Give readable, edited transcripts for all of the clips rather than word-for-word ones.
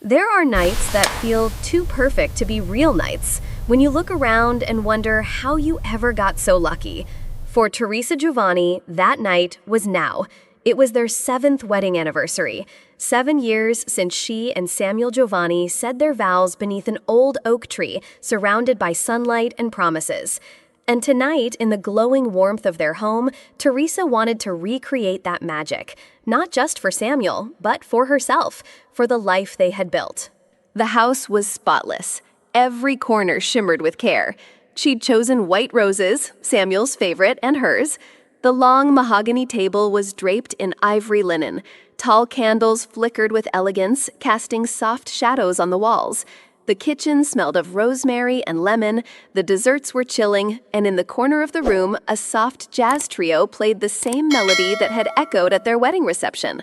There are nights that feel too perfect to be real nights, when you look around and wonder how you ever got so lucky. For Teresa Giovanni, that night was now. It was their 7th wedding anniversary, 7 years since she and Samuel Giovanni said their vows beneath an old oak tree, surrounded by sunlight and promises. And tonight, in the glowing warmth of their home, Teresa wanted to recreate that magic, not just for Samuel, but for herself, for the life they had built. The house was spotless. Every corner shimmered with care. She'd chosen white roses, Samuel's favorite and hers. The long mahogany table was draped in ivory linen. Tall candles flickered with elegance, casting soft shadows on the walls. The kitchen smelled of rosemary and lemon, the desserts were chilling, and in the corner of the room, a soft jazz trio played the same melody that had echoed at their wedding reception.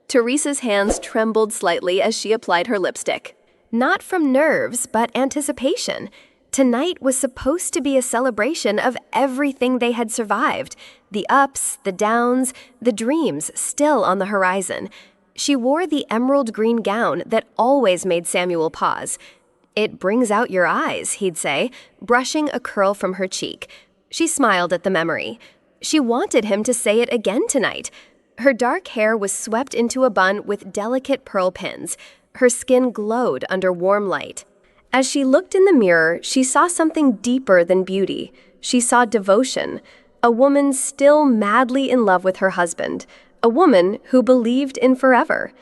Teresa's hands trembled slightly as she applied her lipstick. Not from nerves, but anticipation. Tonight was supposed to be a celebration of everything they had survived. The ups, the downs, the dreams still on the horizon. She wore the emerald green gown that always made Samuel pause. "It brings out your eyes," he'd say, brushing a curl from her cheek. She smiled at the memory. She wanted him to say it again tonight. Her dark hair was swept into a bun with delicate pearl pins. Her skin glowed under warm light. As she looked in the mirror, she saw something deeper than beauty. She saw devotion. A woman still madly in love with her husband. A woman who believed in forever.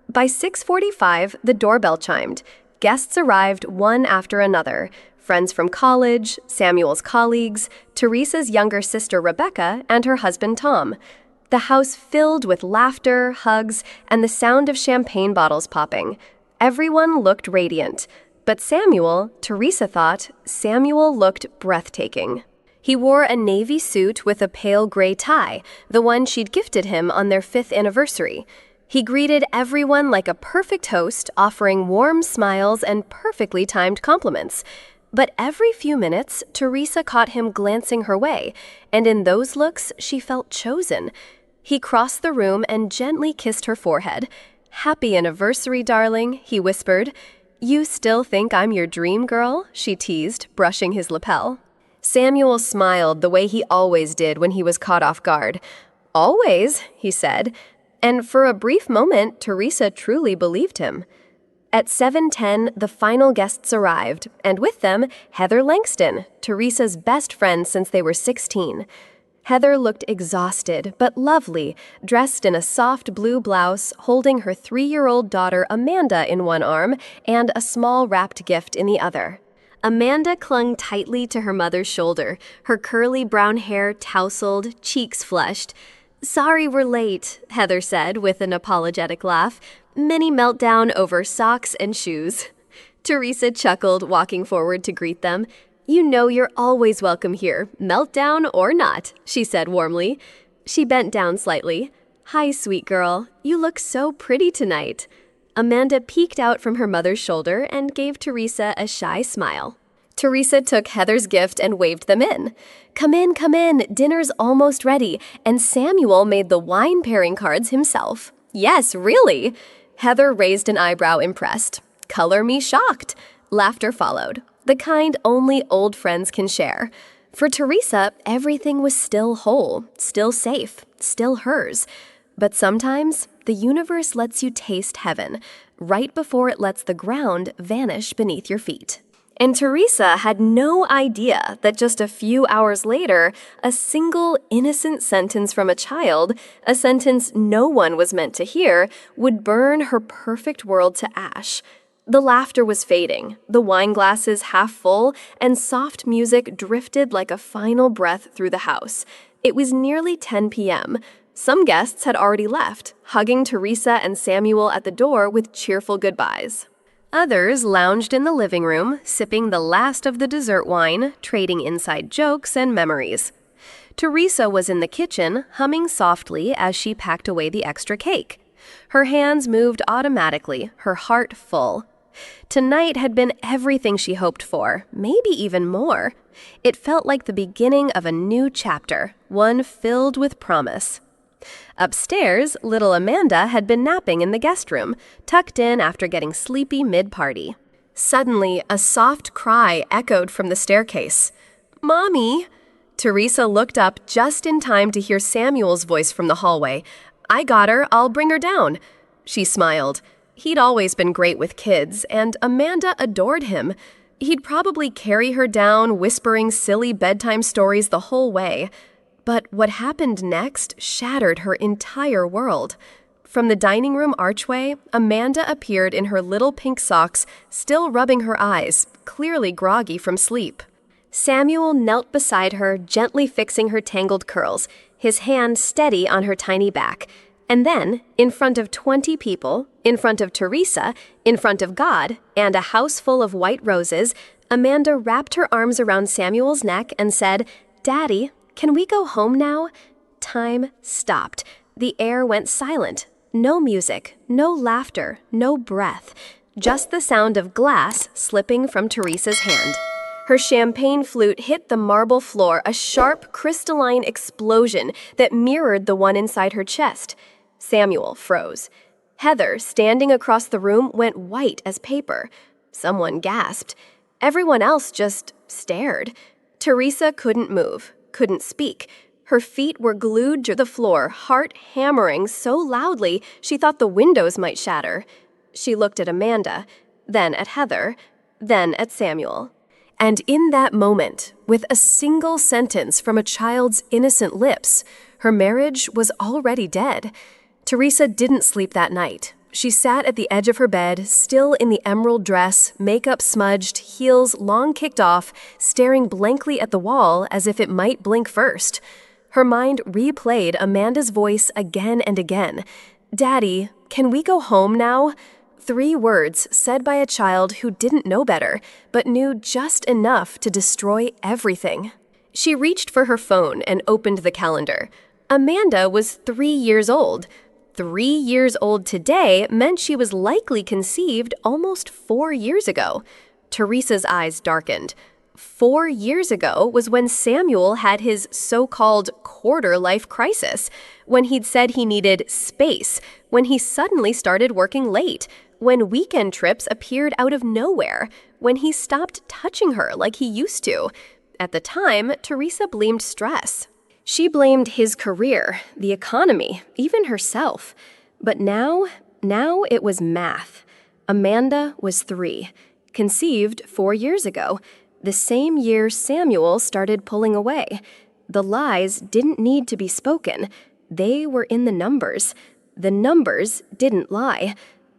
By 6:45, the doorbell chimed. Guests arrived one after another. Friends from college, Samuel's colleagues, Teresa's younger sister Rebecca, and her husband Tom. The house filled with laughter, hugs, and the sound of champagne bottles popping. Everyone looked radiant. But Samuel, Teresa thought, Samuel looked breathtaking. He wore a navy suit with a pale gray tie, the one she'd gifted him on their 5th anniversary. He greeted everyone like a perfect host, offering warm smiles and perfectly timed compliments. But every few minutes, Teresa caught him glancing her way, and in those looks, she felt chosen. He crossed the room and gently kissed her forehead. "Happy anniversary, darling," he whispered. "You still think I'm your dream girl?" she teased, brushing his lapel. Samuel smiled the way he always did when he was caught off guard. "Always," he said. And for a brief moment, Teresa truly believed him. At 7:10, the final guests arrived, and with them, Heather Langston, Teresa's best friend since they were 16. Heather looked exhausted, but lovely, dressed in a soft blue blouse, holding her 3-year-old daughter Amanda in one arm and a small wrapped gift in the other. Amanda clung tightly to her mother's shoulder, her curly brown hair tousled, cheeks flushed. "Sorry we're late," Heather said with an apologetic laugh. "Mini meltdown over socks and shoes." Teresa chuckled, walking forward to greet them. "You know you're always welcome here, meltdown or not," she said warmly. She bent down slightly. "Hi, sweet girl. You look so pretty tonight." Amanda peeked out from her mother's shoulder and gave Teresa a shy smile. Teresa took Heather's gift and waved them in. Come in, dinner's almost ready," and Samuel made the wine pairing cards himself. "Yes, really?" Heather raised an eyebrow, impressed. "Color me shocked." Laughter followed, the kind only old friends can share. For Teresa, everything was still whole, still safe, still hers. But sometimes, the universe lets you taste heaven, right before it lets the ground vanish beneath your feet. And Teresa had no idea that just a few hours later, a single innocent sentence from a child, a sentence no one was meant to hear, would burn her perfect world to ash. The laughter was fading, the wine glasses half full, and soft music drifted like a final breath through the house. It was nearly 10 p.m. Some guests had already left, hugging Teresa and Samuel at the door with cheerful goodbyes. Others lounged in the living room, sipping the last of the dessert wine, trading inside jokes and memories. Teresa was in the kitchen, humming softly as she packed away the extra cake. Her hands moved automatically, her heart full. Tonight had been everything she hoped for, maybe even more. It felt like the beginning of a new chapter, one filled with promise. Upstairs, little Amanda had been napping in the guest room, tucked in after getting sleepy mid-party. Suddenly, a soft cry echoed from the staircase. "Mommy!" Teresa looked up just in time to hear Samuel's voice from the hallway. "I got her, I'll bring her down." She smiled. He'd always been great with kids, and Amanda adored him. He'd probably carry her down, whispering silly bedtime stories the whole way. But what happened next shattered her entire world. From the dining room archway, Amanda appeared in her little pink socks, still rubbing her eyes, clearly groggy from sleep. Samuel knelt beside her, gently fixing her tangled curls, his hand steady on her tiny back. And then, in front of 20 people, in front of Teresa, in front of God, and a house full of white roses, Amanda wrapped her arms around Samuel's neck and said, "Daddy, can we go home now?" Time stopped. The air went silent. No music, no laughter, no breath. Just the sound of glass slipping from Teresa's hand. Her champagne flute hit the marble floor, a sharp, crystalline explosion that mirrored the one inside her chest. Samuel froze. Heather, standing across the room, went white as paper. Someone gasped. Everyone else just stared. Teresa couldn't move, couldn't speak. Her feet were glued to the floor, heart hammering so loudly she thought the windows might shatter. She looked at Amanda, then at Heather, then at Samuel. And in that moment, with a single sentence from a child's innocent lips, her marriage was already dead. Teresa didn't sleep that night. She sat at the edge of her bed, still in the emerald dress, makeup smudged, heels long kicked off, staring blankly at the wall as if it might blink first. Her mind replayed Amanda's voice again and again. "Daddy, can we go home now?" 3 words said by a child who didn't know better, but knew just enough to destroy everything. She reached for her phone and opened the calendar. Amanda was 3 years old. 3 years old today meant she was likely conceived almost 4 years ago. Teresa's eyes darkened. 4 years ago was when Samuel had his so-called quarter-life crisis, when he'd said he needed space, when he suddenly started working late, when weekend trips appeared out of nowhere, when he stopped touching her like he used to. At the time, Teresa blamed stress. She blamed his career, the economy, even herself. But now it was math. Amanda was 3, conceived 4 years ago, the same year Samuel started pulling away. The lies didn't need to be spoken. They were in the numbers. The numbers didn't lie.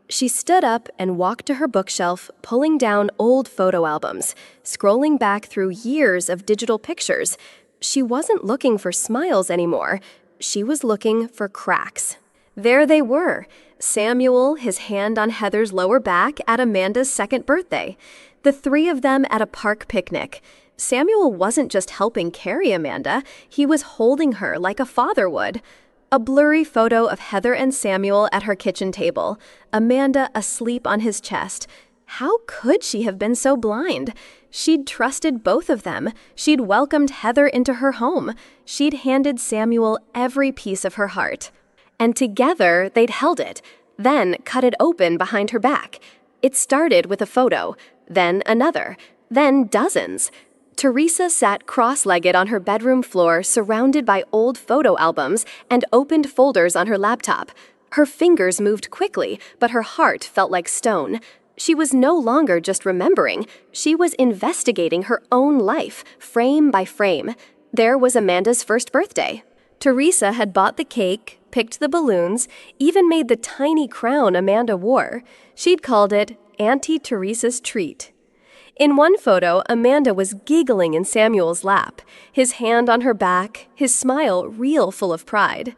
She stood up and walked to her bookshelf, pulling down old photo albums, scrolling back through years of digital pictures. She wasn't looking for smiles anymore. She was looking for cracks. There they were. Samuel, his hand on Heather's lower back at Amanda's 2nd birthday. The 3 of them at a park picnic. Samuel wasn't just helping carry Amanda, he was holding her like a father would. A blurry photo of Heather and Samuel at her kitchen table, Amanda asleep on his chest. How could she have been so blind? She'd trusted both of them. She'd welcomed Heather into her home. She'd handed Samuel every piece of her heart. And together, they'd held it, then cut it open behind her back. It started with a photo, then another, then dozens. Teresa sat cross-legged on her bedroom floor, surrounded by old photo albums and opened folders on her laptop. Her fingers moved quickly, but her heart felt like stone. She was no longer just remembering. She was investigating her own life, frame by frame. There was Amanda's 1st birthday. Teresa had bought the cake, picked the balloons, even made the tiny crown Amanda wore. She'd called it Auntie Teresa's Treat. In one photo, Amanda was giggling in Samuel's lap, his hand on her back, his smile real full of pride.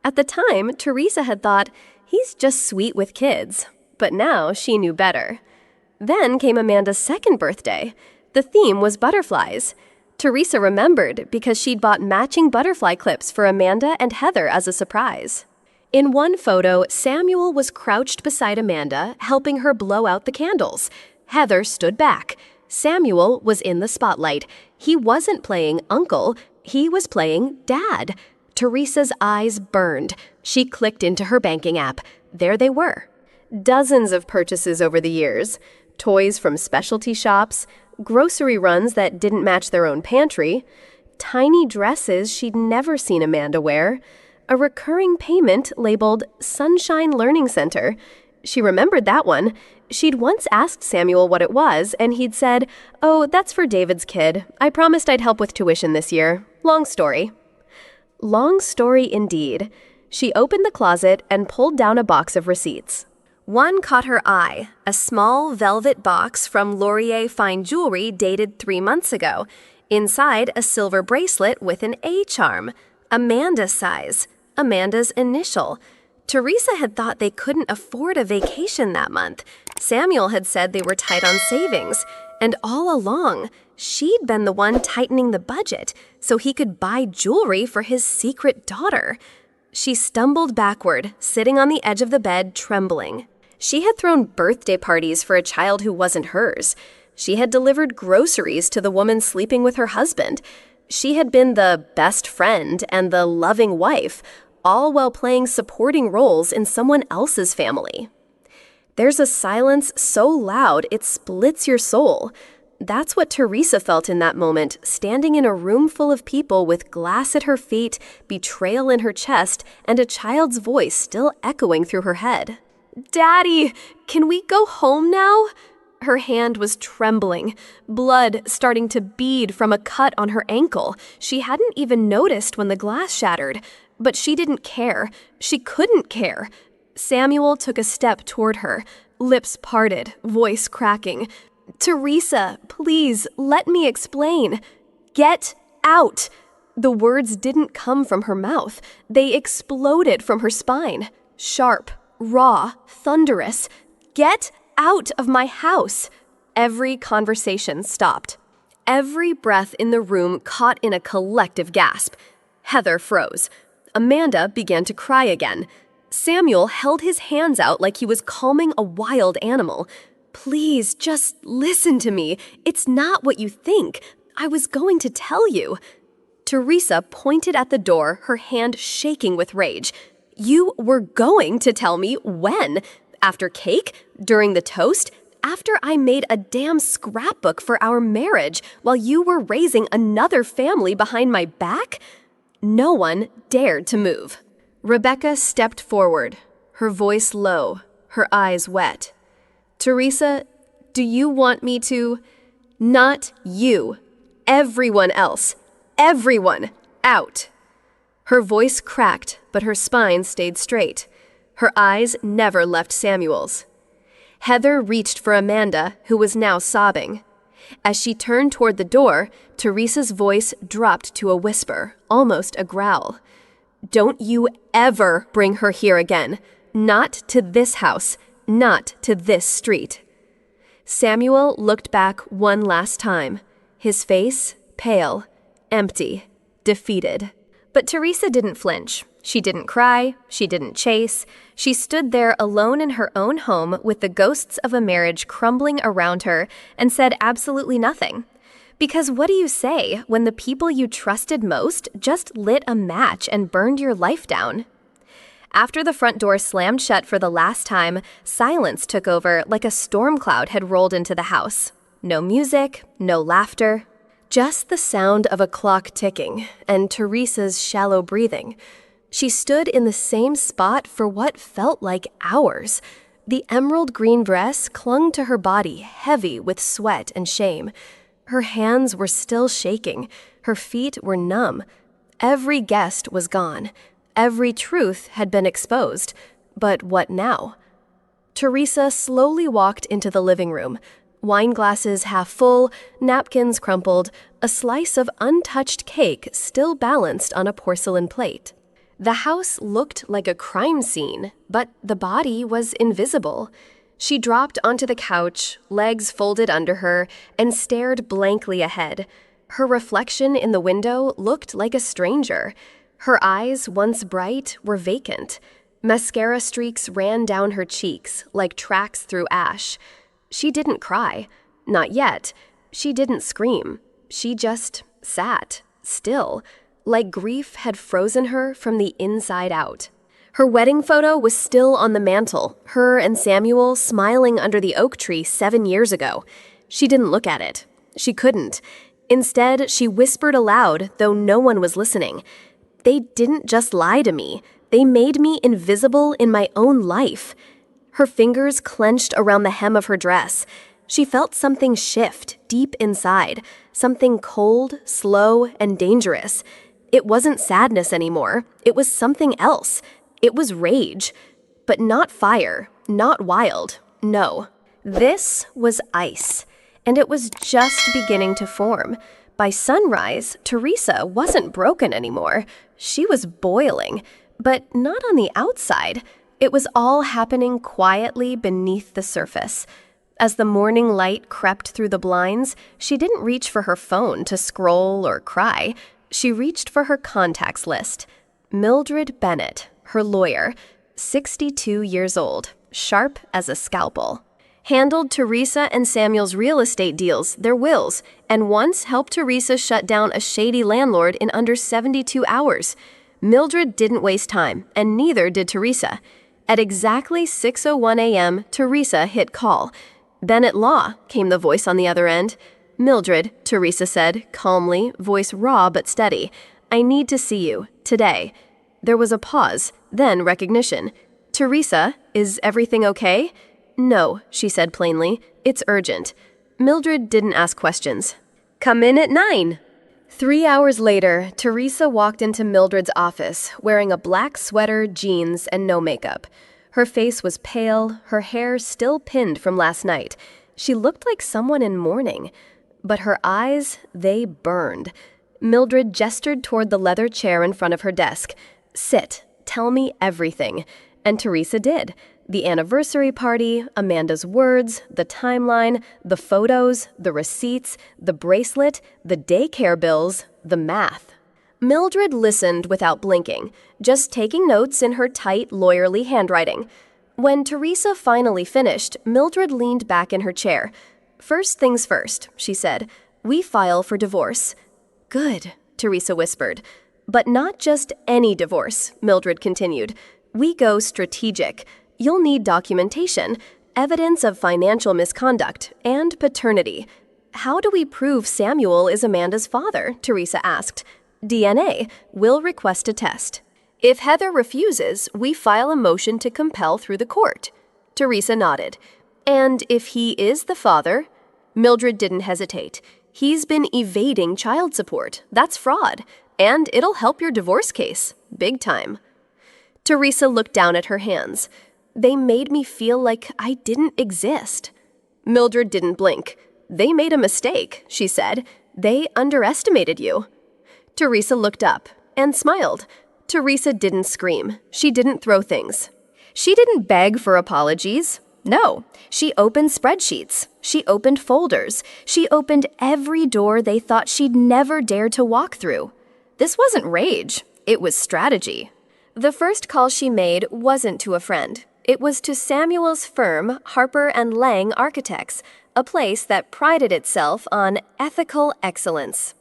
At the time, Teresa had thought, he's just sweet with kids. But now she knew better. Then came Amanda's 2nd birthday. The theme was butterflies. Teresa remembered because she'd bought matching butterfly clips for Amanda and Heather as a surprise. In one photo, Samuel was crouched beside Amanda, helping her blow out the candles. Heather stood back. Samuel was in the spotlight. He wasn't playing uncle, he was playing dad. Teresa's eyes burned. She clicked into her banking app. There they were. Dozens of purchases over the years. Toys from specialty shops, grocery runs that didn't match their own pantry, tiny dresses she'd never seen Amanda wear, a recurring payment labeled Sunshine Learning Center. She remembered that one. She'd once asked Samuel what it was, and he'd said, "Oh, that's for David's kid. I promised I'd help with tuition this year. Long story." Long story indeed. She opened the closet and pulled down a box of receipts. One caught her eye, a small velvet box from Laurier Fine Jewelry dated 3 months ago. Inside, a silver bracelet with an A charm, Amanda's size, Amanda's initial. Teresa had thought they couldn't afford a vacation that month. Samuel had said they were tight on savings. And all along, she'd been the one tightening the budget so he could buy jewelry for his secret daughter. She stumbled backward, sitting on the edge of the bed, trembling. She had thrown birthday parties for a child who wasn't hers. She had delivered groceries to the woman sleeping with her husband. She had been the best friend and the loving wife, all while playing supporting roles in someone else's family. There's a silence so loud it splits your soul. That's what Teresa felt in that moment, standing in a room full of people with glass at her feet, betrayal in her chest, and a child's voice still echoing through her head. "Daddy, can we go home now?" Her hand was trembling, blood starting to bead from a cut on her ankle. She hadn't even noticed when the glass shattered, but she didn't care. She couldn't care. Samuel took a step toward her, lips parted, voice cracking. "Teresa, please, let me explain. Get out." The words didn't come from her mouth. They exploded from her spine. Sharp, raw, thunderous. "Get out of my house." Every conversation stopped. Every breath in the room caught in a collective gasp. Heather froze. Amanda began to cry again. Samuel held his hands out like he was calming a wild animal. "Please, just listen to me. It's not what you think. I was going to tell you." Teresa pointed at the door, her hand shaking with rage. "You were going to tell me when? After cake? During the toast? After I made a damn scrapbook for our marriage while you were raising another family behind my back?" No one dared to move. Rebecca stepped forward, her voice low, her eyes wet. "Teresa, do you want me to?" "Not you. Everyone else. Everyone. Out." Her voice cracked, but her spine stayed straight. Her eyes never left Samuel's. Heather reached for Amanda, who was now sobbing. As she turned toward the door, Teresa's voice dropped to a whisper, almost a growl. "Don't you ever bring her here again. Not to this house. Not to this street." Samuel looked back one last time, his face pale, empty, defeated. But Teresa didn't flinch. She didn't cry. She didn't chase. She stood there alone in her own home with the ghosts of a marriage crumbling around her and said absolutely nothing. Because what do you say when the people you trusted most just lit a match and burned your life down? After the front door slammed shut for the last time, silence took over like a storm cloud had rolled into the house. No music, no laughter, just the sound of a clock ticking and Teresa's shallow breathing. She stood in the same spot for what felt like hours. The emerald green dress clung to her body, heavy with sweat and shame. Her hands were still shaking. Her feet were numb. Every guest was gone. Every truth had been exposed. But what now? Teresa slowly walked into the living room. Wine glasses half full, napkins crumpled, a slice of untouched cake still balanced on a porcelain plate. The house looked like a crime scene, but the body was invisible. She dropped onto the couch, legs folded under her, and stared blankly ahead. Her reflection in the window looked like a stranger. Her eyes, once bright, were vacant. Mascara streaks ran down her cheeks like tracks through ash. She didn't cry. Not yet. She didn't scream. She just sat, still, like grief had frozen her from the inside out. Her wedding photo was still on the mantle, her and Samuel smiling under the oak tree 7 years ago. She didn't look at it. She couldn't. Instead, she whispered aloud, though no one was listening. They didn't just lie to me. They made me invisible in my own life. Her fingers clenched around the hem of her dress. She felt something shift deep inside, something cold, slow, and dangerous. It wasn't sadness anymore. It was something else. It was rage. But not fire, not wild, no. This was ice, and it was just beginning to form. By sunrise, Teresa wasn't broken anymore. She was boiling, but not on the outside. It was all happening quietly beneath the surface. As the morning light crept through the blinds, she didn't reach for her phone to scroll or cry. She reached for her contacts list. Mildred Bennett, her lawyer, 62 years old, sharp as a scalpel. Handled Teresa and Samuel's real estate deals, their wills, and once helped Teresa shut down a shady landlord in under 72 hours. Mildred didn't waste time, and neither did Teresa. At exactly 6:01 a.m., Teresa hit call. Bennett Law, came the voice on the other end. Mildred, Teresa said, calmly, voice raw but steady. I need to see you, today. There was a pause, then recognition. Teresa, is everything okay? No, she said plainly. It's urgent. Mildred didn't ask questions. Come in at 9. 3 hours later, Teresa walked into Mildred's office, wearing a black sweater, jeans, and no makeup. Her face was pale, her hair still pinned from last night. She looked like someone in mourning. But her eyes, they burned. Mildred gestured toward the leather chair in front of her desk. Sit, tell me everything. And Teresa did. The anniversary party, Amanda's words, the timeline, the photos, the receipts, the bracelet, the daycare bills, the math. Mildred listened without blinking, just taking notes in her tight, lawyerly handwriting. When Teresa finally finished, Mildred leaned back in her chair. First things first, she said. We file for divorce. Good, Teresa whispered. But not just any divorce, Mildred continued. We go strategic. You'll need documentation, evidence of financial misconduct, and paternity. How do we prove Samuel is Amanda's father? Teresa asked. DNA. We'll request a test. If Heather refuses, we file a motion to compel through the court. Teresa nodded. And if he is the father? Mildred didn't hesitate. He's been evading child support. That's fraud. And it'll help your divorce case. Big time. Teresa looked down at her hands. They made me feel like I didn't exist. Mildred didn't blink. They made a mistake, she said. They underestimated you. Teresa looked up and smiled. Teresa didn't scream. She didn't throw things. She didn't beg for apologies. No, she opened spreadsheets. She opened folders. She opened every door they thought she'd never dare to walk through. This wasn't rage. It was strategy. The first call she made wasn't to a friend. It was to Samuel's firm, Harper and Lang Architects, a place that prided itself on ethical excellence.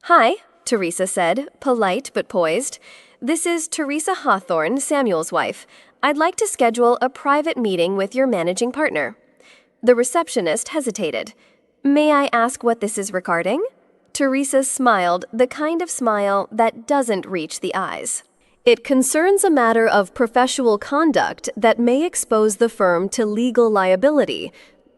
Hi, Teresa said, polite but poised. This is Teresa Hawthorne, Samuel's wife. I'd like to schedule a private meeting with your managing partner. The receptionist hesitated. May I ask what this is regarding? Teresa smiled, the kind of smile that doesn't reach the eyes. It concerns a matter of professional conduct that may expose the firm to legal liability.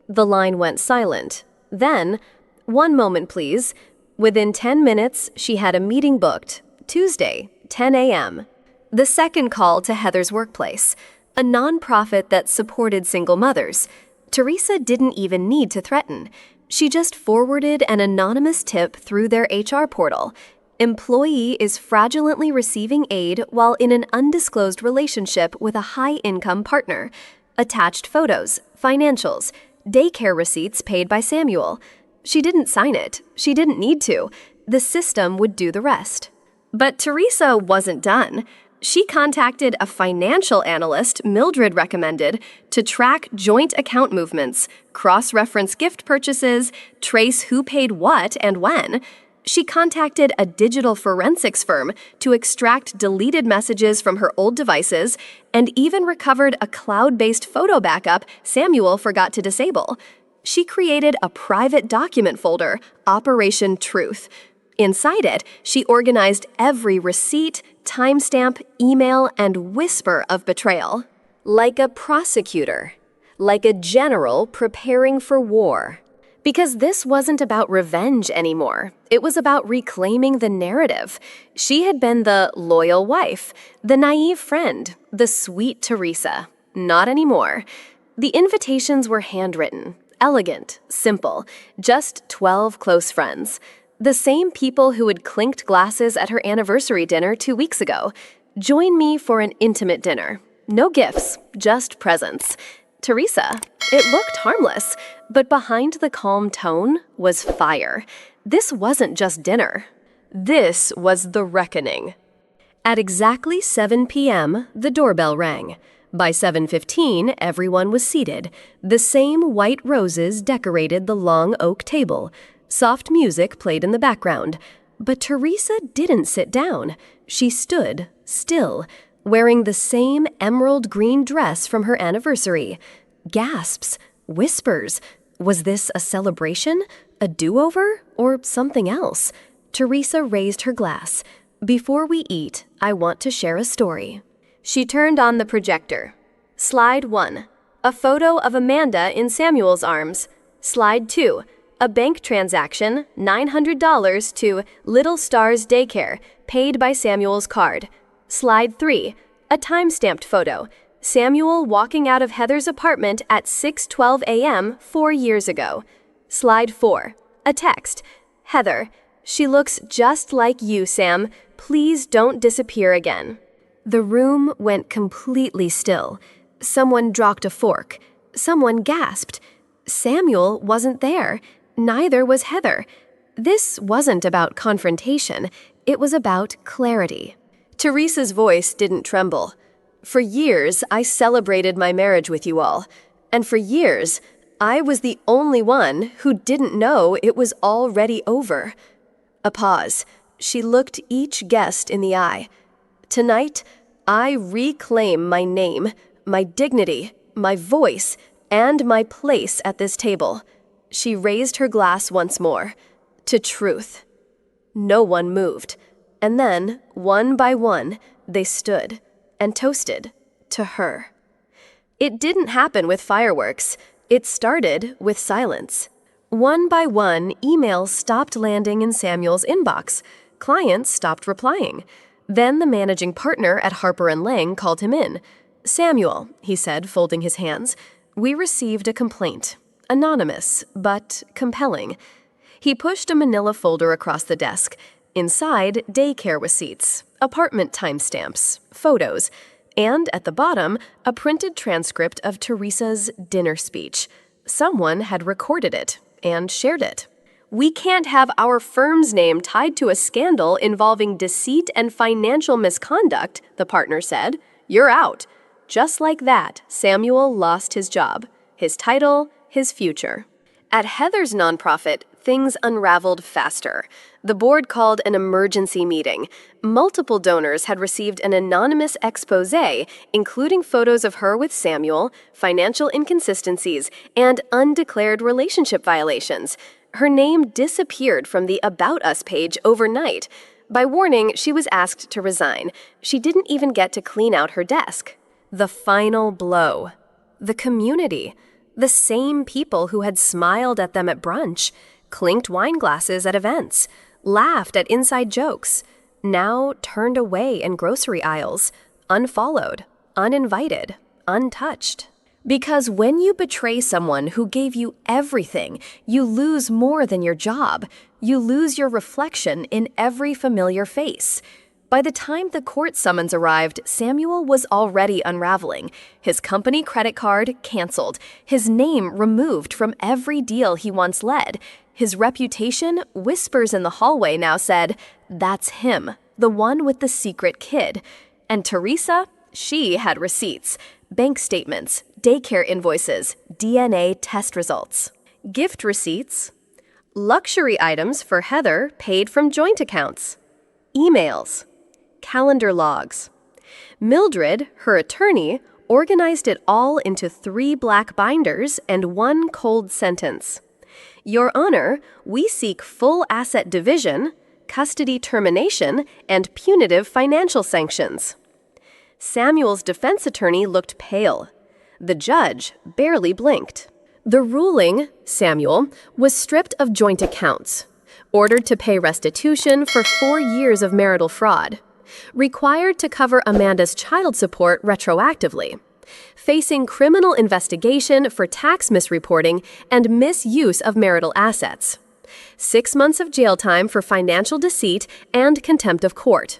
The line went silent. Then, 1 moment, please. Within 10 minutes, she had a meeting booked. Tuesday, 10 a.m. The second call to Heather's workplace, a nonprofit that supported single mothers. Teresa didn't even need to threaten. She just forwarded an anonymous tip through their HR portal. Employee is fraudulently receiving aid while in an undisclosed relationship with a high-income partner. Attached photos, financials, daycare receipts paid by Samuel. She didn't sign it. She didn't need to. The system would do the rest. But Teresa wasn't done. She contacted a financial analyst Mildred recommended to track joint account movements, cross-reference gift purchases, trace who paid what and when. She contacted a digital forensics firm to extract deleted messages from her old devices and even recovered a cloud-based photo backup Samuel forgot to disable. She created a private document folder, Operation Truth. Inside it, she organized every receipt, timestamp, email, and whisper of betrayal. Like a prosecutor. Like a general preparing for war. Because this wasn't about revenge anymore. It was about reclaiming the narrative. She had been the loyal wife, the naive friend, the sweet Teresa. Not anymore. The invitations were handwritten, elegant, simple, just 12 close friends. The same people who had clinked glasses at her anniversary dinner 2 weeks ago. Join me for an intimate dinner. No gifts, just presents. Teresa. It looked harmless, but behind the calm tone was fire. This wasn't just dinner. This was the reckoning. At exactly 7 p.m., the doorbell rang. By 7:15, everyone was seated. The same white roses decorated the long oak table. Soft music played in the background. But Teresa didn't sit down. She stood, still, wearing the same emerald green dress from her anniversary. Gasps, whispers. Was this a celebration, a do-over, or something else? Teresa raised her glass. Before we eat, I want to share a story. She turned on the projector. Slide 1. A photo of Amanda in Samuel's arms. Slide 2. A bank transaction, $900 to Little Stars Daycare, paid by Samuel's card. Slide 3. A time-stamped photo. Samuel walking out of Heather's apartment at 6:12 a.m. 4 years ago. Slide 4. A text. Heather, she looks just like you, Sam. Please don't disappear again. The room went completely still. Someone dropped a fork. Someone gasped. Samuel wasn't there. Neither was Heather. This wasn't about confrontation. It was about clarity. Teresa's voice didn't tremble. For years, I celebrated my marriage with you all. And for years, I was the only one who didn't know it was already over. A pause. She looked each guest in the eye. Tonight, I reclaim my name, my dignity, my voice, and my place at this table. She raised her glass once more. To truth. No one moved. And then, one by one, they stood and toasted to her. It didn't happen with fireworks. It started with silence. One by one, emails stopped landing in Samuel's inbox. Clients stopped replying. Then the managing partner at Harper & Lang called him in. Samuel, he said, folding his hands, we received a complaint. Anonymous, but compelling. He pushed a manila folder across the desk. Inside, daycare receipts, apartment timestamps, photos, and at the bottom, a printed transcript of Teresa's dinner speech. Someone had recorded it and shared it. We can't have our firm's name tied to a scandal involving deceit and financial misconduct, the partner said. You're out. Just like that, Samuel lost his job, his title, his future. At Heather's nonprofit, things unraveled faster. The board called an emergency meeting. Multiple donors had received an anonymous expose, including photos of her with Samuel, financial inconsistencies, and undeclared relationship violations. Her name disappeared from the About Us page overnight. By warning, she was asked to resign. She didn't even get to clean out her desk. The final blow. The community. The same people who had smiled at them at brunch, clinked wine glasses at events, laughed at inside jokes, now turned away in grocery aisles, unfollowed, uninvited, untouched. Because when you betray someone who gave you everything, you lose more than your job. You lose your reflection in every familiar face. By the time the court summons arrived, Samuel was already unraveling. His company credit card canceled. His name removed from every deal he once led. His reputation, whispers in the hallway now said, that's him, the one with the secret kid. And Teresa, she had receipts, bank statements, daycare invoices, DNA test results. Gift receipts. Luxury items for Heather paid from joint accounts. Emails. Calendar logs. Mildred, her attorney, organized it all into 3 black binders and 1 cold sentence. Your Honor, we seek full asset division, custody termination, and punitive financial sanctions. Samuel's defense attorney looked pale. The judge barely blinked. The ruling, Samuel, was stripped of joint accounts, ordered to pay restitution for 4 years of marital fraud, required to cover Amanda's child support retroactively, facing criminal investigation for tax misreporting and misuse of marital assets, 6 months of jail time for financial deceit and contempt of court.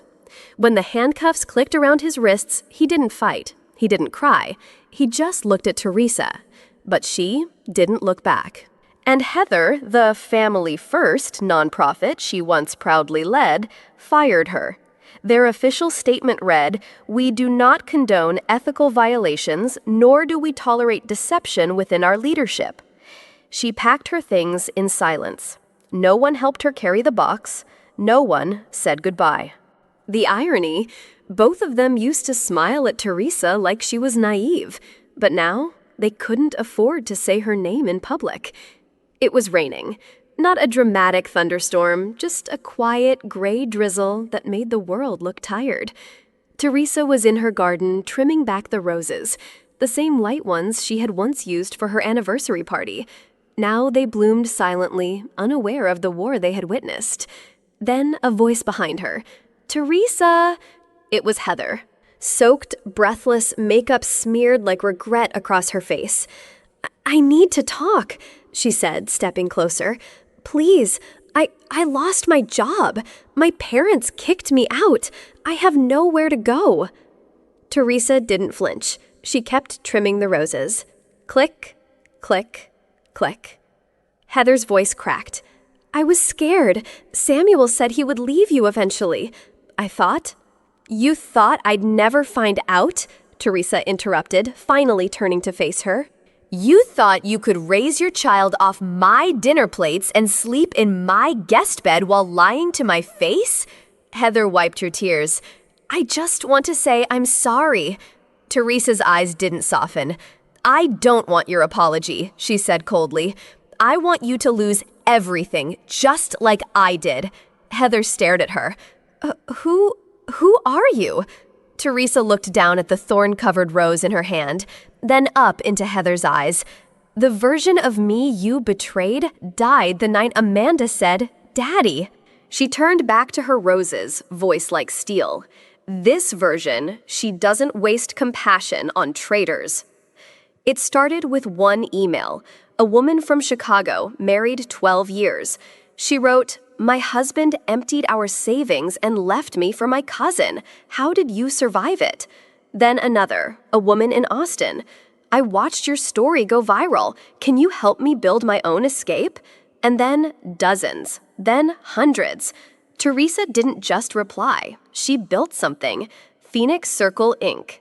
When the handcuffs clicked around his wrists, he didn't fight. He didn't cry. He just looked at Teresa. But she didn't look back. And Heather, the Family First nonprofit she once proudly led, fired her. Their official statement read, "We do not condone ethical violations, nor do we tolerate deception within our leadership." She packed her things in silence. No one helped her carry the box. No one said goodbye. The irony, both of them used to smile at Teresa like she was naive, but now they couldn't afford to say her name in public. It was raining. Not a dramatic thunderstorm, just a quiet gray drizzle that made the world look tired. Teresa was in her garden trimming back the roses, the same white ones she had once used for her anniversary party. Now they bloomed silently, unaware of the war they had witnessed. Then a voice behind her. "Teresa!" It was Heather. Soaked, breathless, makeup smeared like regret across her face. "I need to talk," she said, stepping closer. "Please, I lost my job. My parents kicked me out. I have nowhere to go." Teresa didn't flinch. She kept trimming the roses. Click, click, click. Heather's voice cracked. "I was scared. Samuel said he would leave you eventually. I thought." "You thought I'd never find out?" Teresa interrupted, finally turning to face her. "You thought you could raise your child off my dinner plates and sleep in my guest bed while lying to my face?" Heather wiped her tears. "I just want to say I'm sorry." Teresa's eyes didn't soften. "I don't want your apology," she said coldly. "I want you to lose everything, just like I did." Heather stared at her. Who are you?" Teresa looked down at the thorn-covered rose in her hand, then up into Heather's eyes. "The version of me you betrayed died the night Amanda said, 'Daddy.'" She turned back to her roses, voice like steel. "This version, she doesn't waste compassion on traitors." It started with one email. A woman from Chicago, married 12 years. She wrote, "My husband emptied our savings and left me for my cousin. How did you survive it?" Then another, a woman in Austin. "I watched your story go viral. Can you help me build my own escape?" And then dozens, then hundreds. Teresa didn't just reply. She built something. Phoenix Circle Inc.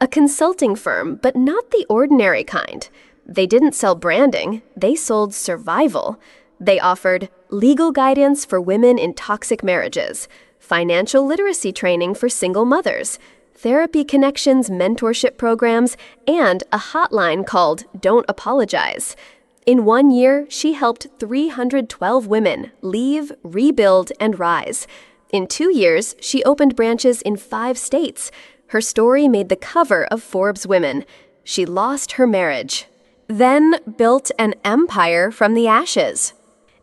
A consulting firm, but not the ordinary kind. They didn't sell branding. They sold survival. They offered legal guidance for women in toxic marriages, financial literacy training for single mothers, therapy connections mentorship programs, and a hotline called Don't Apologize. In 1 year, she helped 312 women leave, rebuild, and rise. In 2 years, she opened branches in 5 states. Her story made the cover of Forbes Women. She lost her marriage, then built an empire from the ashes.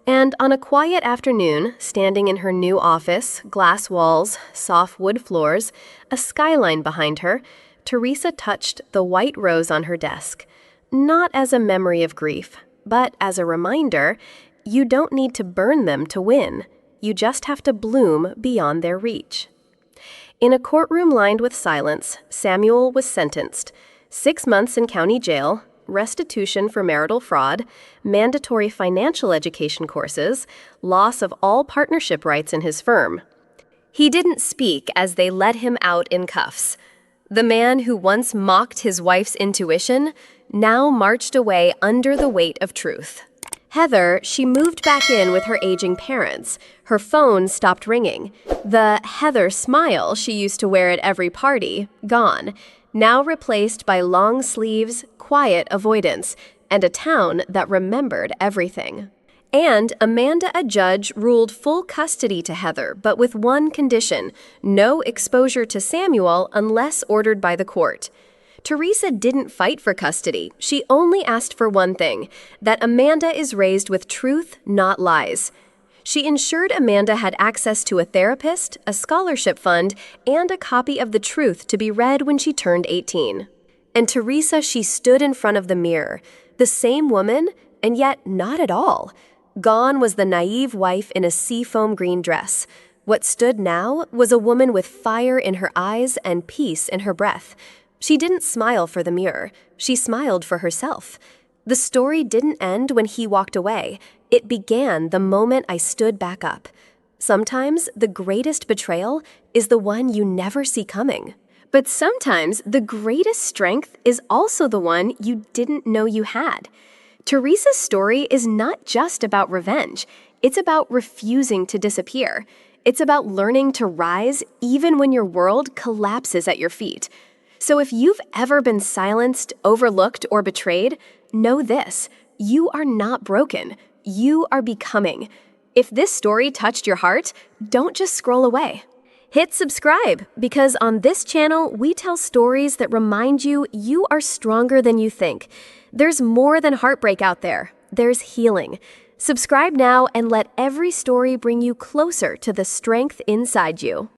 And on a quiet afternoon, standing in her new office, glass walls, soft wood floors, a skyline behind her, Teresa touched the white rose on her desk. Not as a memory of grief, but as a reminder, you don't need to burn them to win. You just have to bloom beyond their reach. In a courtroom lined with silence, Samuel was sentenced. 6 months in county jail, restitution for marital fraud, mandatory financial education courses, loss of all partnership rights in his firm. He didn't speak as they led him out in cuffs. The man who once mocked his wife's intuition now marched away under the weight of truth. Heather, she moved back in with her aging parents. Her phone stopped ringing. The Heather smile she used to wear at every party, gone, now replaced by long sleeves, quiet avoidance, and a town that remembered everything. And Amanda, a judge, ruled full custody to Heather, but with one condition: no exposure to Samuel unless ordered by the court. Teresa didn't fight for custody. She only asked for one thing: that Amanda is raised with truth, not lies. She ensured Amanda had access to a therapist, a scholarship fund, and a copy of The Truth to be read when she turned 18. And Teresa, she stood in front of the mirror, the same woman, and yet not at all. Gone was the naive wife in a seafoam green dress. What stood now was a woman with fire in her eyes and peace in her breath. She didn't smile for the mirror. She smiled for herself. The story didn't end when he walked away. It began the moment I stood back up. Sometimes the greatest betrayal is the one you never see coming. But sometimes the greatest strength is also the one you didn't know you had. Teresa's story is not just about revenge. It's about refusing to disappear. It's about learning to rise even when your world collapses at your feet. So if you've ever been silenced, overlooked, or betrayed, know this: you are not broken. You are becoming. If this story touched your heart, don't just scroll away. Hit subscribe, because on this channel, we tell stories that remind you you are stronger than you think. There's more than heartbreak out there. There's healing. Subscribe now and let every story bring you closer to the strength inside you.